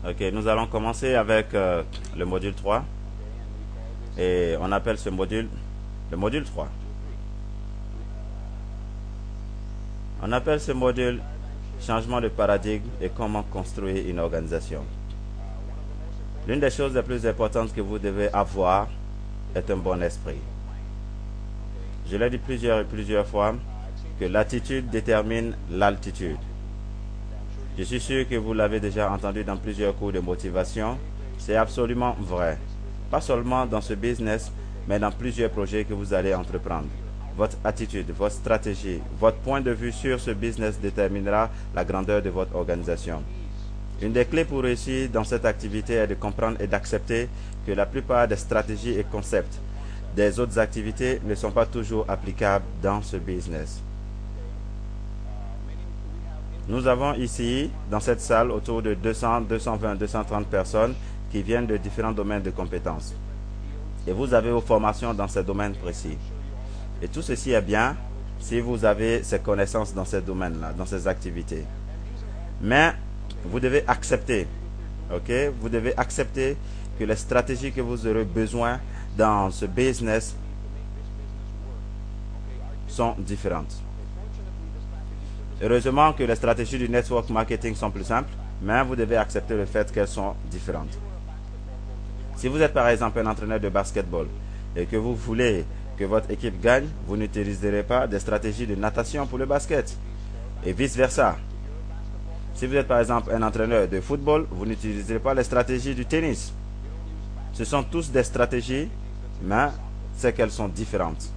Ok, nous allons commencer avec le module 3 et on appelle ce module le module 3. On appelle ce module changement de paradigme et comment construire une organisation. L'une des choses les plus importantes que vous devez avoir est un bon esprit. Je l'ai dit plusieurs fois que l'attitude détermine l'altitude. Je suis sûr que vous l'avez déjà entendu dans plusieurs cours de motivation. C'est absolument vrai. Pas seulement dans ce business, mais dans plusieurs projets que vous allez entreprendre. Votre attitude, votre stratégie, votre point de vue sur ce business déterminera la grandeur de votre organisation. Une des clés pour réussir dans cette activité est de comprendre et d'accepter que la plupart des stratégies et concepts des autres activités ne sont pas toujours applicables dans ce business. Nous avons ici, dans cette salle, autour de 200, 220, 230 personnes qui viennent de différents domaines de compétences. Et vous avez vos formations dans ces domaines précis. Et tout ceci est bien si vous avez ces connaissances dans ces domaines-là, dans ces activités. Mais vous devez accepter, ok? Vous devez accepter que les stratégies que vous aurez besoin dans ce business sont différentes. Heureusement que les stratégies du network marketing sont plus simples, mais vous devez accepter le fait qu'elles sont différentes. Si vous êtes par exemple un entraîneur de basketball et que vous voulez que votre équipe gagne, vous n'utiliserez pas des stratégies de natation pour le basket et vice-versa. Si vous êtes par exemple un entraîneur de football, vous n'utiliserez pas les stratégies du tennis. Ce sont tous des stratégies, mais c'est qu'elles sont différentes.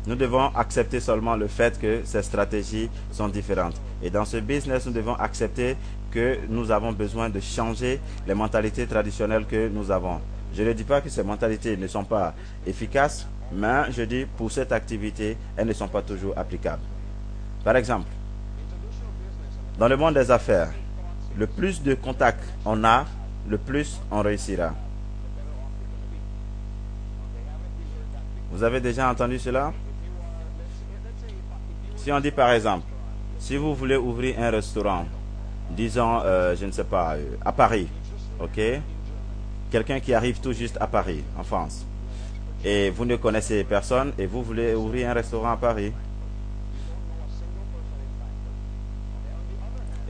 Nous devons accepter seulement le fait que ces stratégies sont différentes. Et dans ce business, nous devons accepter que nous avons besoin de changer les mentalités traditionnelles que nous avons. Je ne dis pas que ces mentalités ne sont pas efficaces, mais je dis pour cette activité, elles ne sont pas toujours applicables. Par exemple, dans le monde des affaires, le plus de contacts on a, le plus on réussira. Vous avez déjà entendu cela? Si on dit par exemple, si vous voulez ouvrir un restaurant, disons, je ne sais pas, à Paris, ok? Quelqu'un qui arrive tout juste à Paris, en France, et vous ne connaissez personne et vous voulez ouvrir un restaurant à Paris.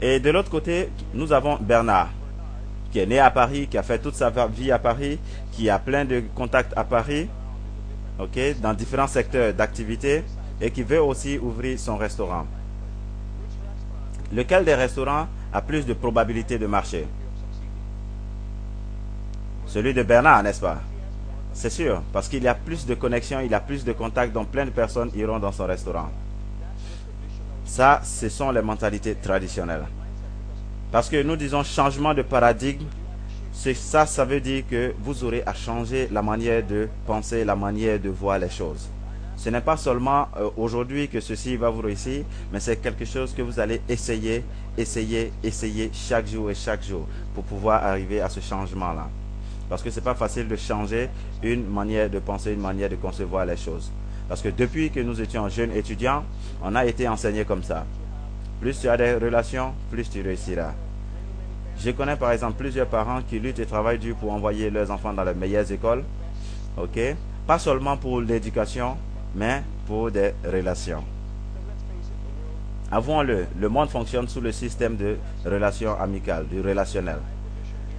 Et de l'autre côté, nous avons Bernard, qui est né à Paris, qui a fait toute sa vie à Paris, qui a plein de contacts à Paris, ok, dans différents secteurs d'activité, et qui veut aussi ouvrir son restaurant. Lequel des restaurants a plus de probabilité de marcher? Celui de Bernard, n'est-ce pas? C'est sûr, parce qu'il y a plus de connexions, il a plus de contacts, donc plein de personnes iront dans son restaurant. Ça, ce sont les mentalités traditionnelles. Parce que nous disons changement de paradigme, ça veut dire que vous aurez à changer la manière de penser, la manière de voir les choses. Ce n'est pas seulement aujourd'hui que ceci va vous réussir, mais c'est quelque chose que vous allez essayer chaque jour pour pouvoir arriver à ce changement-là. Parce que ce n'est pas facile de changer une manière de penser, une manière de concevoir les choses. Parce que depuis que nous étions jeunes étudiants, on a été enseigné comme ça. Plus tu as des relations, plus tu réussiras. Je connais par exemple plusieurs parents qui luttent et travaillent dur pour envoyer leurs enfants dans les meilleures écoles. Ok? Pas seulement pour l'éducation, mais pour des relations. Avouons-le, le monde fonctionne sous le système de relations amicales, du relationnel.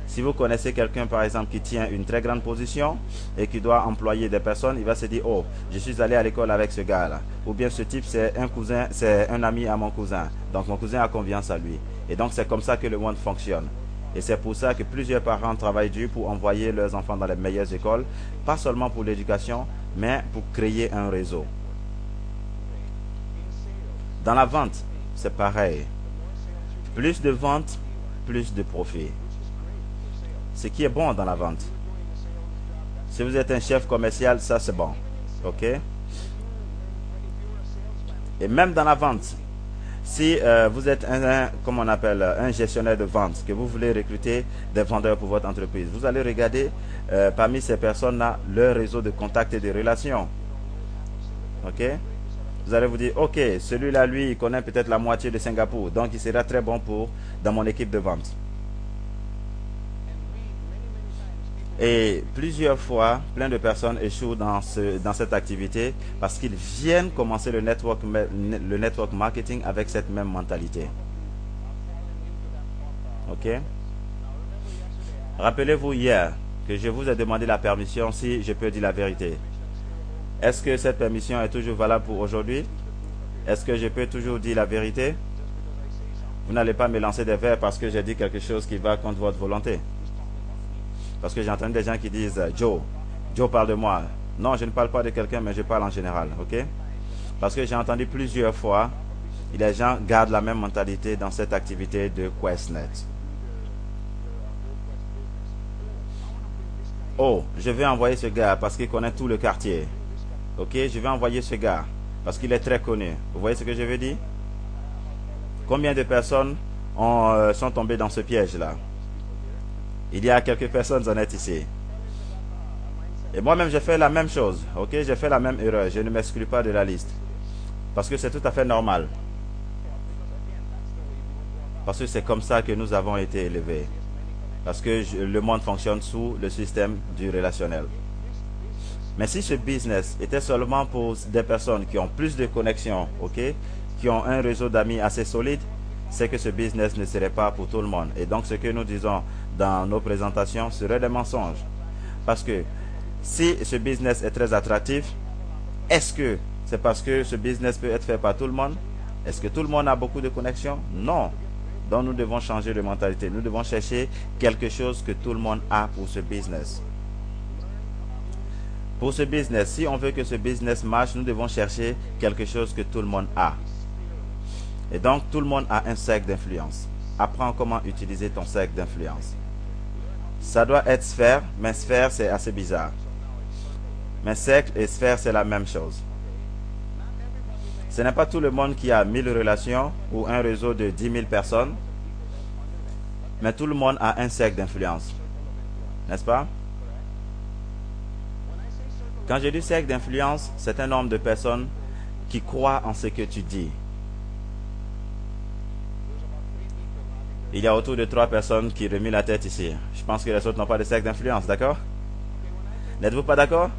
Si vous connaissez quelqu'un par exemple qui tient une très grande position et qui doit employer des personnes, il va se dire, oh, je suis allé à l'école avec ce gars-là. Ou bien ce type c'est un cousin, c'est un ami à mon cousin. Donc mon cousin a confiance à lui. Et donc c'est comme ça que le monde fonctionne. Et c'est pour ça que plusieurs parents travaillent dur pour envoyer leurs enfants dans les meilleures écoles, pas seulement pour l'éducation, mais pour créer un réseau. Dans la vente, c'est pareil. Plus de ventes, plus de profit. Ce qui est bon dans la vente. Si vous êtes un chef commercial, ça c'est bon. Ok? Et même dans la vente, si vous êtes comment on appelle, un gestionnaire de vente, que vous voulez recruter des vendeurs pour votre entreprise, vous allez regarder parmi ces personnes-là leur réseau de contacts et de relations. Ok? Vous allez vous dire, ok, celui-là, lui, il connaît peut-être la moitié de Singapour, donc il sera très bon dans mon équipe de vente. Et plusieurs fois, plein de personnes échouent dans cette activité parce qu'ils viennent commencer le network marketing avec cette même mentalité. Ok? Rappelez-vous hier que je vous ai demandé la permission si je peux dire la vérité. Est-ce que cette permission est toujours valable pour aujourd'hui? Est-ce que je peux toujours dire la vérité? Vous n'allez pas me lancer des verres parce que j'ai dit quelque chose qui va contre votre volonté. Parce que j'ai entendu des gens qui disent Joe parle de moi. Non, je ne parle pas de quelqu'un, mais je parle en général. Ok? Parce que j'ai entendu plusieurs fois, les gens gardent la même mentalité dans cette activité de QuestNet. Oh, je vais envoyer ce gars parce qu'il connaît tout le quartier. Ok, je vais envoyer ce gars parce qu'il est très connu. Vous voyez ce que je veux dire? Combien de personnes sont tombées dans ce piège-là? Il y a quelques personnes honnêtes ici. Et moi-même, j'ai fait la même chose. Ok, j'ai fait la même erreur. Je ne m'exclus pas de la liste. Parce que c'est tout à fait normal. Parce que c'est comme ça que nous avons été élevés. Parce que le monde fonctionne sous le système du relationnel. Mais si ce business était seulement pour des personnes qui ont plus de connexions, ok, qui ont un réseau d'amis assez solide, c'est que ce business ne serait pas pour tout le monde. Et donc ce que nous disons dans nos présentations serait des mensonges. Parce que si ce business est très attractif, est-ce que c'est parce que ce business peut être fait par tout le monde? Est-ce que tout le monde a beaucoup de connexions? Non. Donc nous devons changer de mentalité. Nous devons chercher quelque chose que tout le monde a pour ce business. Pour ce business, si on veut que ce business marche, nous devons chercher quelque chose que tout le monde a. Et donc, tout le monde a un cercle d'influence. Apprends comment utiliser ton cercle d'influence. Ça doit être sphère, mais sphère, c'est assez bizarre. Mais cercle et sphère, c'est la même chose. Ce n'est pas tout le monde qui a 1000 relations ou un réseau de 10 000 personnes, mais tout le monde a un cercle d'influence. N'est-ce pas? Quand je dis cercle d'influence, c'est un nombre de personnes qui croient en ce que tu dis. Il y a autour de 3 personnes qui remuent la tête ici. Je pense que les autres n'ont pas de cercle d'influence, d'accord? N'êtes-vous pas d'accord?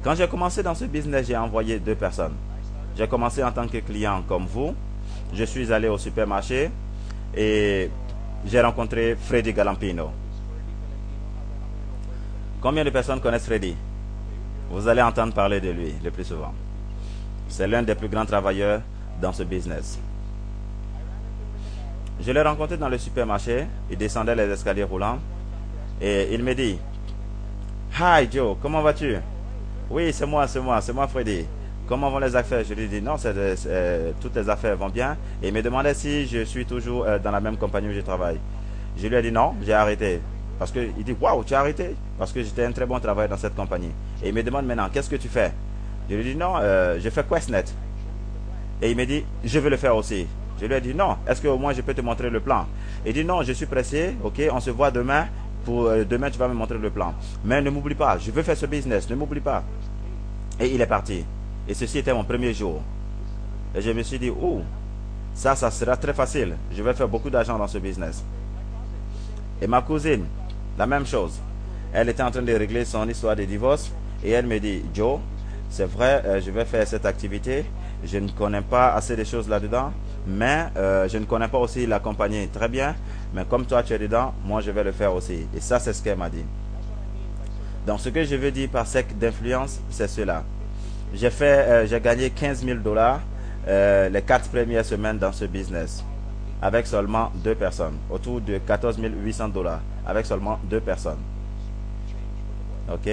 Quand j'ai commencé dans ce business, j'ai envoyé 2 personnes. J'ai commencé en tant que client comme vous. Je suis allé au supermarché et j'ai rencontré Freddy Galampino. Combien de personnes connaissent Freddy? Vous allez entendre parler de lui le plus souvent. C'est l'un des plus grands travailleurs dans ce business. Je l'ai rencontré dans le supermarché. Il descendait les escaliers roulants. Et il me dit, Hi Joe, comment vas-tu? Oui, c'est moi Freddy. Comment vont les affaires? Je lui dis, non, toutes les affaires vont bien. Et il me demandait si je suis toujours dans la même compagnie où je travaille. Je lui ai dit non, j'ai arrêté. Parce qu'il dit, waouh, tu as arrêté? Parce que j'étais un très bon travailleur dans cette compagnie. Et il me demande maintenant, qu'est-ce que tu fais? Je lui dis, non, je fais QuestNet. Et il me dit, je veux le faire aussi. Je lui ai dit, non, est-ce qu'au moins je peux te montrer le plan? Il dit, non, je suis pressé, ok, on se voit demain. Demain, tu vas me montrer le plan. Mais ne m'oublie pas, je veux faire ce business, ne m'oublie pas. Et il est parti. Et ceci était mon premier jour. Et je me suis dit, oh, ça sera très facile. Je vais faire beaucoup d'argent dans ce business. Et ma cousine, la même chose. Elle était en train de régler son histoire de divorce. Et elle me dit, Joe, c'est vrai, je vais faire cette activité. Je ne connais pas assez de choses là-dedans. Mais je ne connais pas aussi la compagnie très bien. Mais comme toi, tu es dedans, moi, je vais le faire aussi. Et ça, c'est ce qu'elle m'a dit. Donc, ce que je veux dire par cercle d'influence, c'est cela. J'ai gagné 15 000 $ les 4 premières semaines dans ce business. Avec seulement 2 personnes. Autour de 14 800 $. Avec seulement 2 personnes. Ok?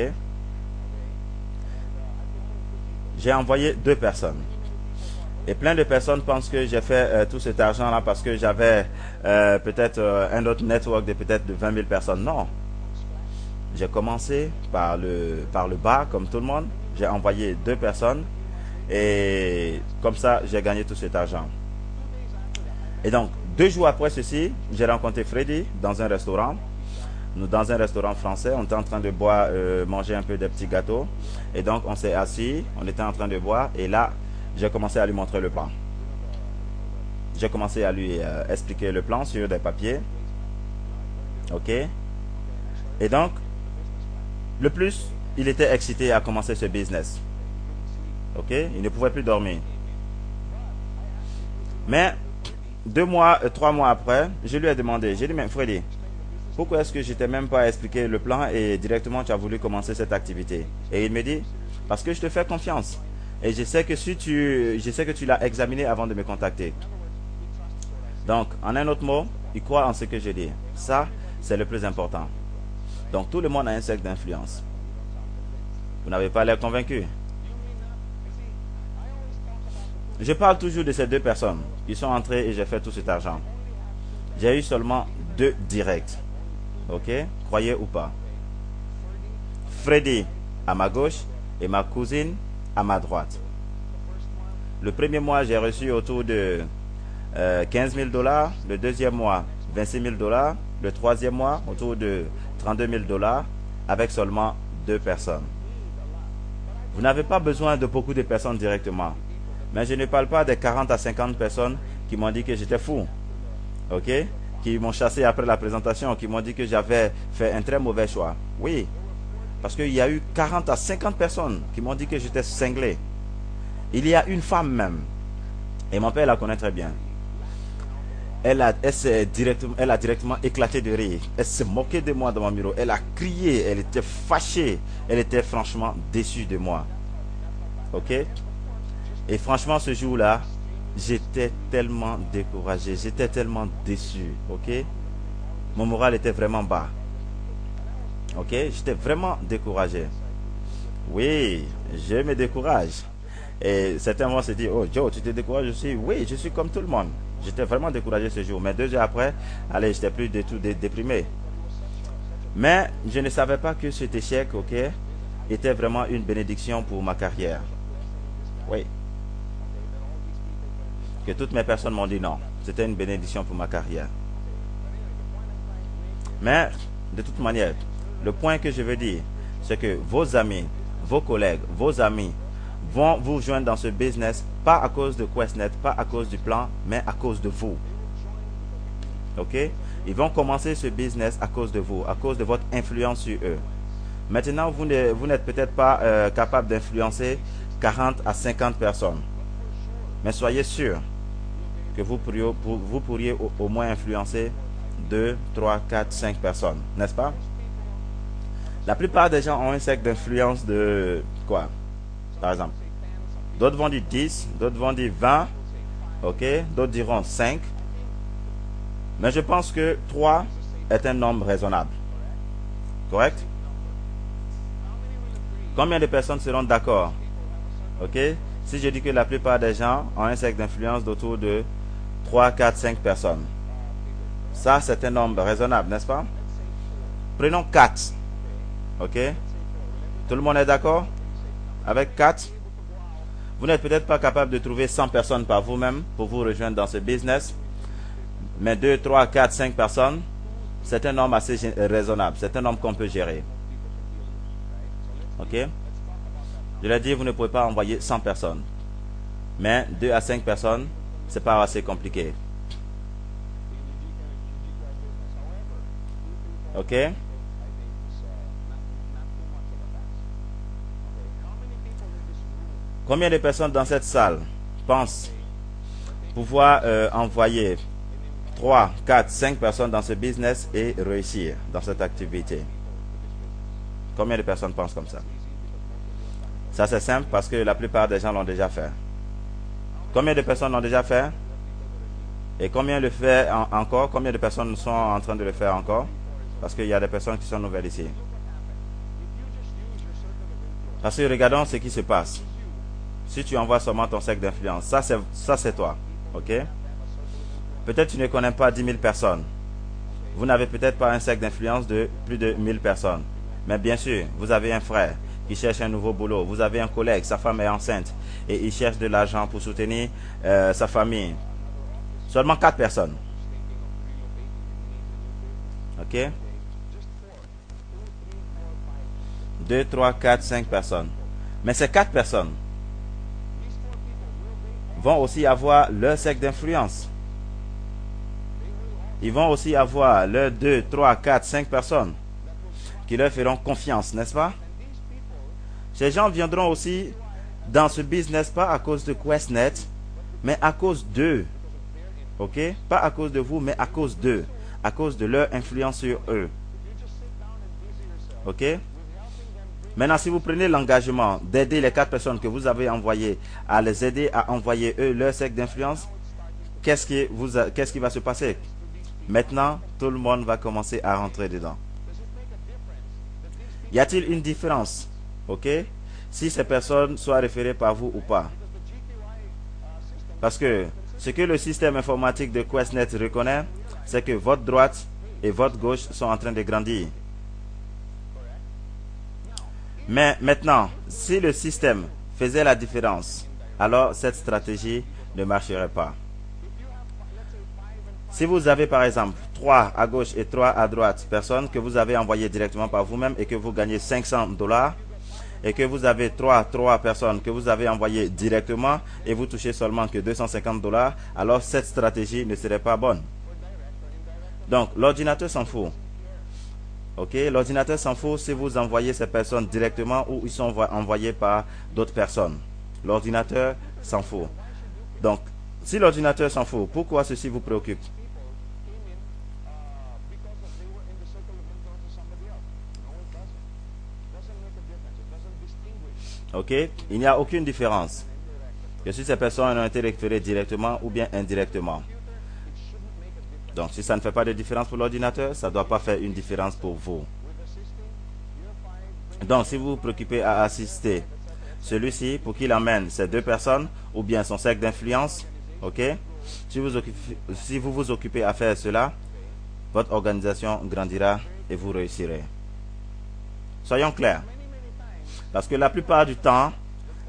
J'ai envoyé 2 personnes. Et plein de personnes pensent que j'ai fait tout cet argent-là parce que j'avais peut-être un autre network de peut-être de 20 000 personnes. Non. J'ai commencé par le bas, comme tout le monde. J'ai envoyé 2 personnes. Et comme ça, j'ai gagné tout cet argent. Et donc, 2 jours après ceci, j'ai rencontré Freddy dans un restaurant. Nous, dans un restaurant français, on était en train de boire, manger un peu des petits gâteaux. Et donc, on s'est assis, on était en train de boire. Et là, j'ai commencé à lui montrer le plan. J'ai commencé à lui expliquer le plan sur des papiers. Ok. Et donc, le plus, il était excité à commencer ce business. Ok. Il ne pouvait plus dormir. Mais 2 mois, 3 mois après, je lui ai demandé, j'ai dit, mais Freddy, pourquoi est-ce que je t'ai même pas expliqué le plan et directement tu as voulu commencer cette activité? Et il me dit, parce que je te fais confiance. Et je sais que je sais que tu l'as examiné avant de me contacter. Donc, en un autre mot, il croit en ce que je dis. Ça, c'est le plus important. Donc, tout le monde a un cercle d'influence. Vous n'avez pas l'air convaincu. Je parle toujours de ces 2 personnes qui sont entrées et j'ai fait tout cet argent. J'ai eu seulement 2 directs. Ok? Croyez ou pas. Freddy à ma gauche et ma cousine à ma droite. Le premier mois, j'ai reçu autour de 15 000 $. Le deuxième mois, 26 000 $. Le troisième mois, autour de 32 000 $, avec seulement 2 personnes. Vous n'avez pas besoin de beaucoup de personnes directement. Mais je ne parle pas des 40 à 50 personnes qui m'ont dit que j'étais fou. Ok? Qui m'ont chassé après la présentation, qui m'ont dit que j'avais fait un très mauvais choix. Oui. Parce qu'il y a eu 40 à 50 personnes qui m'ont dit que j'étais cinglé. Il y a une femme même. Et mon père la connaît très bien. Elle a directement éclaté de rire. Elle s'est moquée de moi dans mon bureau. Elle a crié. Elle était fâchée. Elle était franchement déçue de moi. Ok? Et franchement, ce jour-là, j'étais tellement découragé. J'étais tellement déçu. Ok? Mon moral était vraiment bas. Ok? J'étais vraiment découragé. Oui, je me décourage. Et certains vont se dire, oh Joe, tu te décourages aussi? Oui, je suis comme tout le monde. J'étais vraiment découragé ce jour. Mais 2 heures après, allez, j'étais plus du tout déprimé. Mais je ne savais pas que cet échec, ok, était vraiment une bénédiction pour ma carrière. Oui. Que toutes mes personnes m'ont dit non. C'était une bénédiction pour ma carrière. Mais, de toute manière, le point que je veux dire, c'est que vos amis, vos collègues, vos amis vont vous joindre dans ce business, pas à cause de QuestNet, pas à cause du plan, mais à cause de vous. Ok? Ils vont commencer ce business à cause de vous, à cause de votre influence sur eux. Maintenant, vous n'êtes peut-être pas capable d'influencer 40 à 50 personnes. Mais soyez sûr que vous pourriez au moins influencer 2, 3, 4, 5 personnes. N'est-ce pas? La plupart des gens ont un cercle d'influence de quoi? Par exemple. D'autres vont dire 10, d'autres vont dire 20. Ok? D'autres diront 5. Mais je pense que 3 est un nombre raisonnable. Correct? Combien de personnes seront d'accord? Ok? Si je dis que la plupart des gens ont un cercle d'influence d'autour de 3, 4, 5 personnes. Ça, c'est un nombre raisonnable, n'est-ce pas? Prenons 4. Ok? Tout le monde est d'accord? Avec 4? Vous n'êtes peut-être pas capable de trouver 100 personnes par vous-même pour vous rejoindre dans ce business. Mais 2, 3, 4, 5 personnes, c'est un nombre assez raisonnable. C'est un nombre qu'on peut gérer. Ok? Je l'ai dit, vous ne pouvez pas envoyer 100 personnes. Mais 2 à 5 personnes, c'est pas assez compliqué. Ok? Combien de personnes dans cette salle pensent pouvoir envoyer 3, 4, 5 personnes dans ce business et réussir dans cette activité? Combien de personnes pensent comme ça? Ça, c'est simple parce que la plupart des gens l'ont déjà fait. Combien de personnes l'ont déjà fait? Et combien le fait encore? Combien de personnes sont en train de le faire encore? Parce qu'il y a des personnes qui sont nouvelles ici. Parce que regardons ce qui se passe. Si tu envoies seulement ton cercle d'influence, ça c'est toi. Ok? Peut-être tu ne connais pas 10 000 personnes. Vous n'avez peut-être pas un cercle d'influence de plus de 1000 personnes. Mais bien sûr, vous avez un frère qui cherche un nouveau boulot. Vous avez un collègue, sa femme est enceinte et il cherche de l'argent pour soutenir sa famille. Seulement 4 personnes. Ok? 2, 3, 4, 5 personnes. Mais ces 4 personnes vont aussi avoir leur cercle d'influence. Ils vont aussi avoir leurs 2, 3, 4, 5 personnes qui leur feront confiance, n'est-ce pas? Ces gens viendront aussi dans ce business pas à cause de QuestNet, mais à cause d'eux. Ok? Pas à cause de vous, mais à cause d'eux. À cause de leur influence sur eux. Ok? Maintenant, si vous prenez l'engagement d'aider les 4 personnes que vous avez envoyées, à les aider à envoyer eux leur cercle d'influence, qu'est-ce qui va se passer? Maintenant, tout le monde va commencer à rentrer dedans. Y a-t-il une différence? Ok? Si ces personnes soient référées par vous ou pas. Parce que ce que le système informatique de QuestNet reconnaît, c'est que votre droite et votre gauche sont en train de grandir. Mais maintenant, si le système faisait la différence, alors cette stratégie ne marcherait pas. Si vous avez par exemple 3 à gauche et 3 à droite personnes que vous avez envoyées directement par vous-même et que vous gagnez $500, et que vous avez 3 personnes que vous avez envoyées directement et vous touchez seulement que $250, alors cette stratégie ne serait pas bonne. Donc l'ordinateur s'en fout. Ok, l'ordinateur s'en fout si vous envoyez ces personnes directement ou ils sont envoyés par d'autres personnes. L'ordinateur s'en fout. Donc, si l'ordinateur s'en fout, pourquoi ceci vous préoccupe? Ok, il n'y a aucune différence. Que si ces personnes ont été récupérées directement ou bien indirectement. Donc, si ça ne fait pas de différence pour l'ordinateur, ça ne doit pas faire une différence pour vous. Donc, si vous vous préoccupez à assister celui-ci pour qu'il emmène ces 2 personnes ou bien son cercle d'influence, ok, si vous vous occupez à faire cela, votre organisation grandira et vous réussirez. Soyons clairs. Parce que la plupart du temps,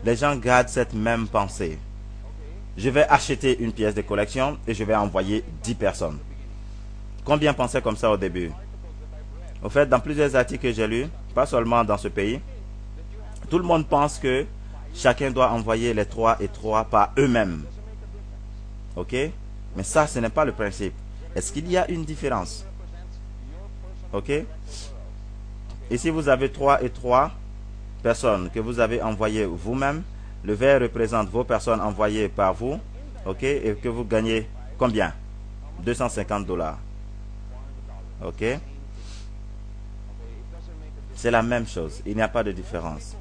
les gens gardent cette même pensée. Je vais acheter une pièce de collection et je vais envoyer 10 personnes. Combien pensaient comme ça au début? Au fait, dans plusieurs articles que j'ai lus, pas seulement dans ce pays, tout le monde pense que chacun doit envoyer les 3 et 3 par eux-mêmes. Ok? Mais ça, ce n'est pas le principe. Est-ce qu'il y a une différence? Ok? Et si vous avez 3 et 3 personnes que vous avez envoyées vous-même, le vert représente vos personnes envoyées par vous, ok? Et que vous gagnez combien? $250. Ok? C'est la même chose. Il n'y a pas de différence.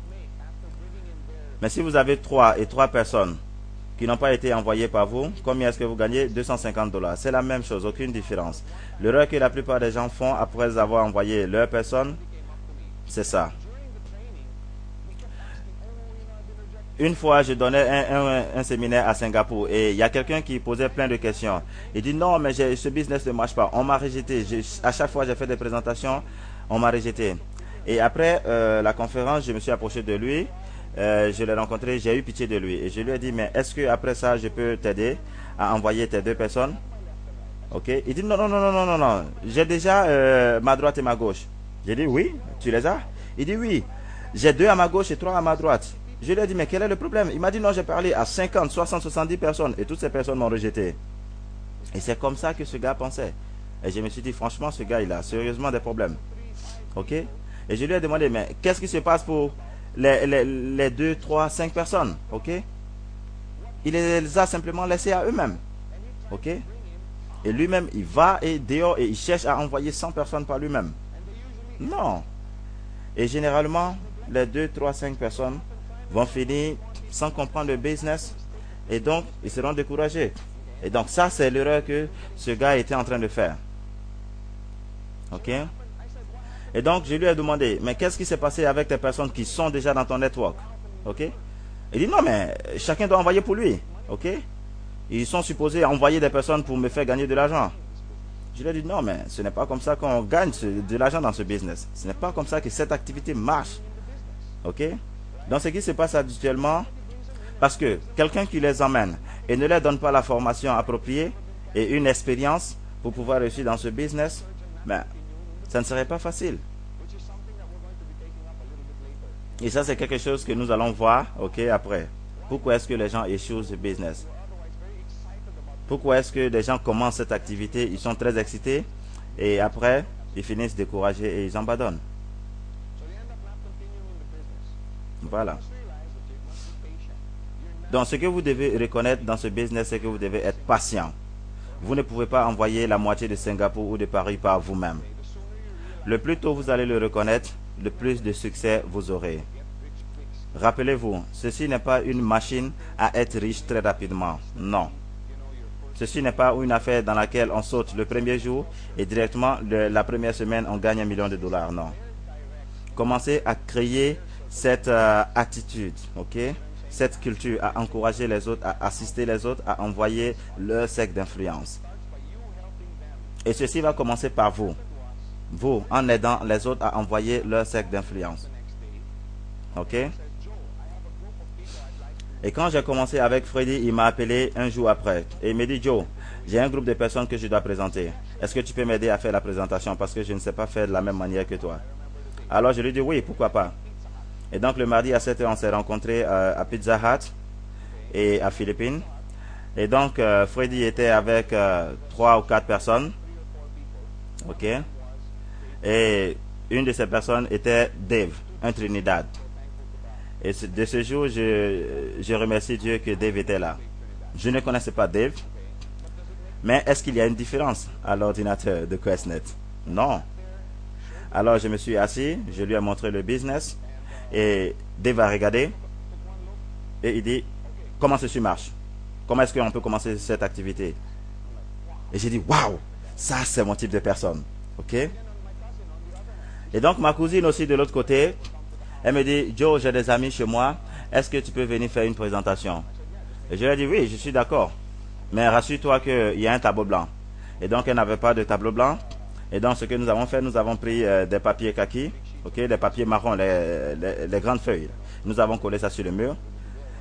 Mais si vous avez 3 et 3 personnes qui n'ont pas été envoyées par vous, combien est-ce que vous gagnez? $250. C'est la même chose, aucune différence. L'erreur que la plupart des gens font après avoir envoyé leur personne, c'est ça. Une fois, je donnais un séminaire à Singapour et il y a quelqu'un qui posait plein de questions. Il dit non, mais ce business ne marche pas. On m'a rejeté. À chaque fois, j'ai fait des présentations, on m'a rejeté. Et après la conférence, je me suis approché de lui. Je l'ai rencontré, j'ai eu pitié de lui. Et je lui ai dit, mais est-ce que après ça, je peux t'aider à envoyer tes 2 personnes? Ok. Il dit non, non, non, non, non, non, non. J'ai déjà ma droite et ma gauche. J'ai dit oui, tu les as? Il dit oui. J'ai 2 à ma gauche et 3 à ma droite. Je lui ai dit, mais quel est le problème? Il m'a dit, non, j'ai parlé à 50, 60, 70 personnes et toutes ces personnes m'ont rejeté. Et c'est comme ça que ce gars pensait. Et je me suis dit, franchement, ce gars, il a sérieusement des problèmes. Ok? Et je lui ai demandé, mais qu'est-ce qui se passe pour les 2, 3, 5 personnes? Ok? Il les a simplement laissés à eux-mêmes. Ok? Et lui-même, il va et dehors et il cherche à envoyer 100 personnes par lui-même. Non. Et généralement, les 2, 3, 5 personnes vont finir sans comprendre le business et donc ils seront découragés. Et donc ça, c'est l'erreur que ce gars était en train de faire. Ok? Et donc je lui ai demandé, mais qu'est-ce qui s'est passé avec les personnes qui sont déjà dans ton network? Ok? Il dit non, mais chacun doit envoyer pour lui. Ok? Ils sont supposés envoyer des personnes pour me faire gagner de l'argent. Je lui ai dit non, mais ce n'est pas comme ça qu'on gagne de l'argent dans ce business. Ce n'est pas comme ça que cette activité marche. Ok? Donc ce qui se passe habituellement, parce que quelqu'un qui les emmène et ne leur donne pas la formation appropriée et une expérience pour pouvoir réussir dans ce business, ben, ça ne serait pas facile. Et ça, c'est quelque chose que nous allons voir, ok, après. Pourquoi est-ce que les gens échouent ce business? Pourquoi est-ce que des gens commencent cette activité, ils sont très excités et après, ils finissent découragés et ils abandonnent. Voilà. Donc, ce que vous devez reconnaître dans ce business, c'est que vous devez être patient. Vous ne pouvez pas envoyer la moitié de Singapour ou de Paris par vous-même. Le plus tôt vous allez le reconnaître, le plus de succès vous aurez. Rappelez-vous, ceci n'est pas une machine à être riche très rapidement. Non. Ceci n'est pas une affaire dans laquelle on saute le premier jour et directement la première semaine on gagne $1 million. Non. Commencez à créer cette attitude, ok? Cette culture, à encourager les autres, à assister les autres, à envoyer leur cercle d'influence. Et ceci va commencer par vous. Vous, en aidant les autres à envoyer leur cercle d'influence. Ok? Et quand j'ai commencé avec Freddy, il m'a appelé un jour après. Et il m'a dit, Joe, j'ai un groupe de personnes que je dois présenter. Est-ce que tu peux m'aider à faire la présentation parce que je ne sais pas faire de la même manière que toi? Alors je lui ai dit, oui, pourquoi pas. Et donc le mardi à 7h, on s'est rencontrés à Pizza Hut et à Philippines. Et donc Freddy était avec 3 ou 4 personnes. Ok? Et une de ces personnes était Dave, un Trinidad. Et de ce jour, je remercie Dieu que Dave était là. Je ne connaissais pas Dave. Mais est-ce qu'il y a une différence à l'ordinateur de QuestNet? Non. Alors je me suis assis, je lui ai montré le business. Et Dave a regardé. Et il dit, comment ceci marche? Comment est-ce qu'on peut commencer cette activité? Et j'ai dit, waouh, ça c'est mon type de personne. Ok? Et donc ma cousine aussi de l'autre côté, elle me dit, Joe, j'ai des amis chez moi, est-ce que tu peux venir faire une présentation? Et je lui ai dit, oui, je suis d'accord. Mais rassure-toi qu'il y a un tableau blanc. Et donc elle n'avait pas de tableau blanc. Et donc ce que nous avons fait, nous avons pris des papiers kaki, ok, des papiers marrons, les grandes feuilles. Nous avons collé ça sur le mur.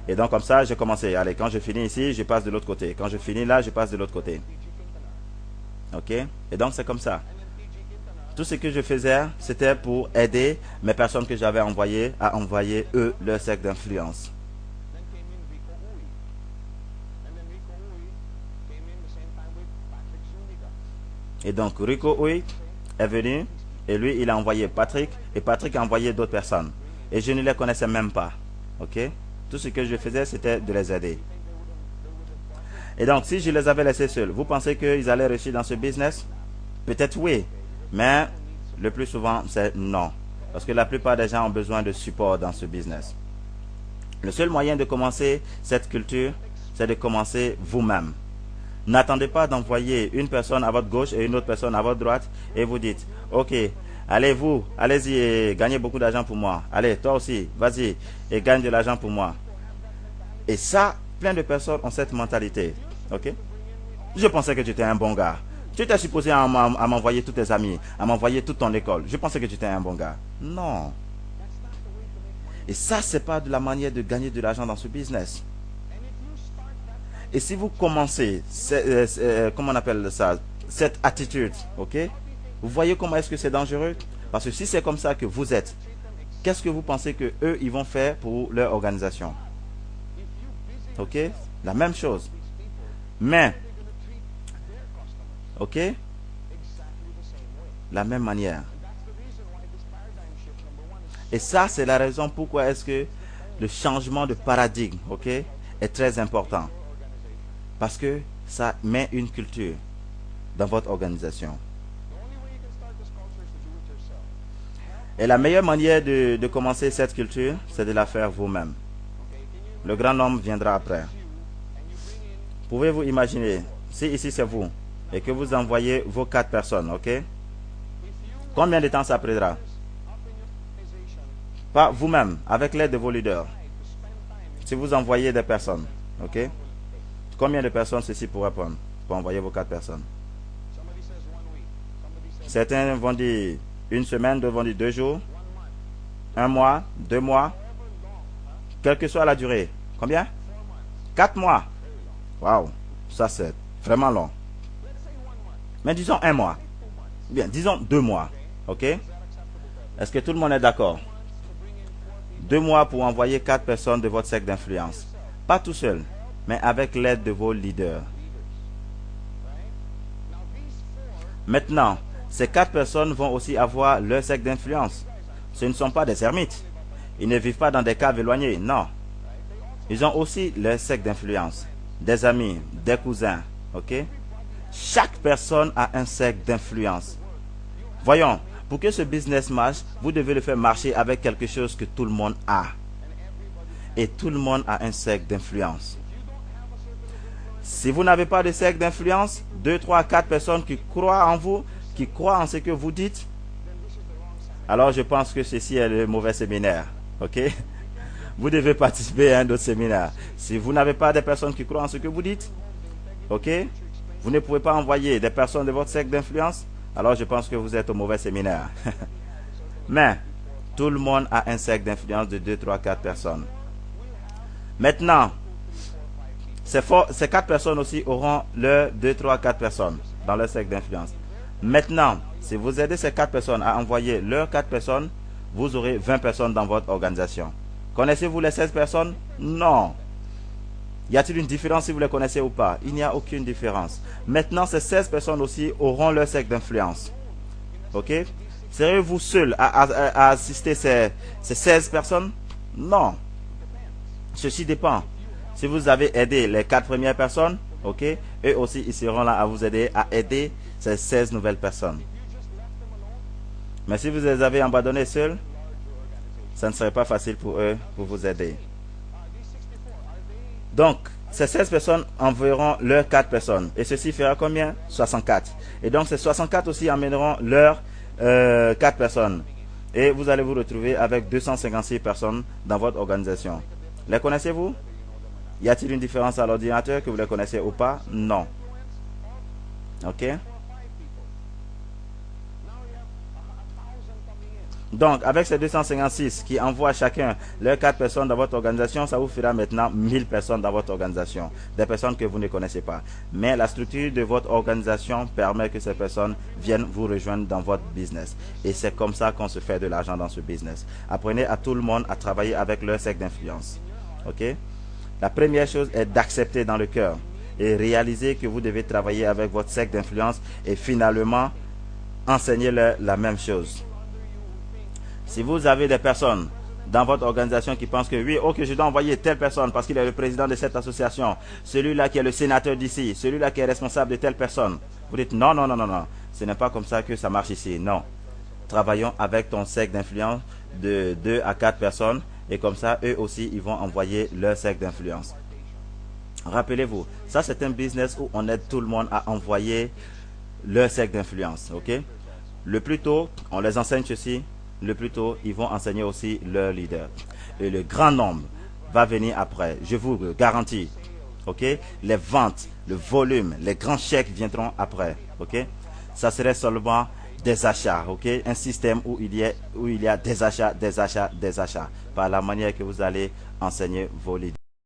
Et donc comme ça, j'ai commencé. Allez, quand je finis ici, je passe de l'autre côté. Quand je finis là, je passe de l'autre côté. Ok? Et donc c'est comme ça. Tout ce que je faisais, c'était pour aider mes personnes que j'avais envoyées à envoyer eux leur cercle d'influence. Et donc Rico Uy est venu et lui il a envoyé Patrick et Patrick a envoyé d'autres personnes. Et je ne les connaissais même pas. Ok? Tout ce que je faisais, c'était de les aider. Et donc si je les avais laissés seuls, vous pensez qu'ils allaient réussir dans ce business? Peut-être oui. Mais le plus souvent, c'est non. Parce que la plupart des gens ont besoin de support dans ce business. Le seul moyen de commencer cette culture, c'est de commencer vous-même. N'attendez pas d'envoyer une personne à votre gauche et une autre personne à votre droite et vous dites, ok, allez-y et gagnez beaucoup d'argent pour moi. Allez, toi aussi, vas-y et gagne de l'argent pour moi. Et ça, plein de personnes ont cette mentalité. Ok? Je pensais que tu étais un bon gars. Tu étais supposé à m'envoyer tous tes amis, à m'envoyer toute ton école. Je pensais que tu étais un bon gars. Non. Et ça, c'est pas de la manière de gagner de l'argent dans ce business. Et si vous commencez, comment on appelle ça, cette attitude, ok? Vous voyez comment est-ce que c'est dangereux? Parce que si c'est comme ça que vous êtes, qu'est-ce que vous pensez que eux ils vont faire pour leur organisation? Ok? La même chose. Mais ok? La même manière. Et ça, c'est la raison pourquoi est-ce que le changement de paradigme, ok, est très important. Parce que ça met une culture dans votre organisation. Et la meilleure manière de commencer cette culture, c'est de la faire vous-même. Le grand homme viendra après. Pouvez-vous imaginer, si ici c'est vous, et que vous envoyez vos 4 personnes, ok? Combien de temps ça prendra? Pas vous-même, avec l'aide de vos leaders. Si vous envoyez des personnes, ok? Combien de personnes ceci pourrait prendre pour envoyer vos 4 personnes? Certains vont dire une semaine, d'autres vont dire 2 jours, 1 mois, 2 mois, quelle que soit la durée. Combien? 4 mois. Waouh, ça c'est vraiment long. Mais disons 1 mois. Bien, disons 2 mois. Ok? Est-ce que tout le monde est d'accord? 2 mois pour envoyer 4 personnes de votre cercle d'influence. Pas tout seul, mais avec l'aide de vos leaders. Maintenant, ces 4 personnes vont aussi avoir leur cercle d'influence. Ce ne sont pas des ermites. Ils ne vivent pas dans des caves éloignées, non. Ils ont aussi leur cercle d'influence. Des amis, des cousins, ok? Chaque personne a un cercle d'influence. Voyons, pour que ce business marche, vous devez le faire marcher avec quelque chose que tout le monde a. Et tout le monde a un cercle d'influence. Si vous n'avez pas de cercle d'influence, 2, 3, 4 personnes qui croient en vous, qui croient en ce que vous dites, alors je pense que ceci est le mauvais séminaire. Ok? Vous devez participer à un autre séminaire. Si vous n'avez pas des personnes qui croient en ce que vous dites, ok? Vous ne pouvez pas envoyer des personnes de votre cercle d'influence, alors je pense que vous êtes au mauvais séminaire. Mais, tout le monde a un cercle d'influence de 2, 3, 4 personnes. Maintenant, ces 4 personnes aussi auront leurs 2, 3, 4 personnes dans leur cercle d'influence. Maintenant, si vous aidez ces 4 personnes à envoyer leurs 4 personnes, vous aurez 20 personnes dans votre organisation. Connaissez-vous les 16 personnes? Non. Y a-t-il une différence si vous les connaissez ou pas? Il n'y a aucune différence. Maintenant, ces 16 personnes aussi auront leur cercle d'influence. Ok? Serez-vous seul à assister ces 16 personnes? Non. Ceci dépend. Si vous avez aidé les 4 premières personnes, ok, eux aussi ils seront là à vous aider à aider ces 16 nouvelles personnes. Mais si vous les avez abandonnés seuls, ça ne serait pas facile pour eux pour vous aider. Donc, ces 16 personnes enverront leurs 4 personnes. Et ceci fera combien? 64. Et donc, ces 64 aussi emmèneront leurs 4 personnes. Et vous allez vous retrouver avec 256 personnes dans votre organisation. Les connaissez-vous? Y a-t-il une différence à l'ordinateur que vous les connaissez ou pas? Non. Ok? Donc, avec ces 256 qui envoient chacun leurs 4 personnes dans votre organisation, ça vous fera maintenant 1000 personnes dans votre organisation. Des personnes que vous ne connaissez pas. Mais la structure de votre organisation permet que ces personnes viennent vous rejoindre dans votre business. Et c'est comme ça qu'on se fait de l'argent dans ce business. Apprenez à tout le monde à travailler avec leur cercle d'influence. Ok? La première chose est d'accepter dans le cœur et réaliser que vous devez travailler avec votre cercle d'influence et finalement enseigner-leur la même chose. Si vous avez des personnes dans votre organisation qui pensent que oui, ok, je dois envoyer telle personne parce qu'il est le président de cette association, celui-là qui est le sénateur d'ici, celui-là qui est responsable de telle personne, vous dites non, non, non, non, non, ce n'est pas comme ça que ça marche ici. Non. Travaillons avec ton cercle d'influence de 2 à 4 personnes et comme ça, eux aussi, ils vont envoyer leur cercle d'influence. Rappelez-vous, ça c'est un business où on aide tout le monde à envoyer leur cercle d'influence. Ok? Le plus tôt, on les enseigne ceci, le plus tôt, ils vont enseigner aussi leur leader. Et le grand nombre va venir après. Je vous le garantis. Ok? Les ventes, le volume, les grands chèques viendront après. Ok? Ça serait seulement des achats. Ok? Un système où il y a des achats, des achats, des achats. Par la manière que vous allez enseigner vos leaders.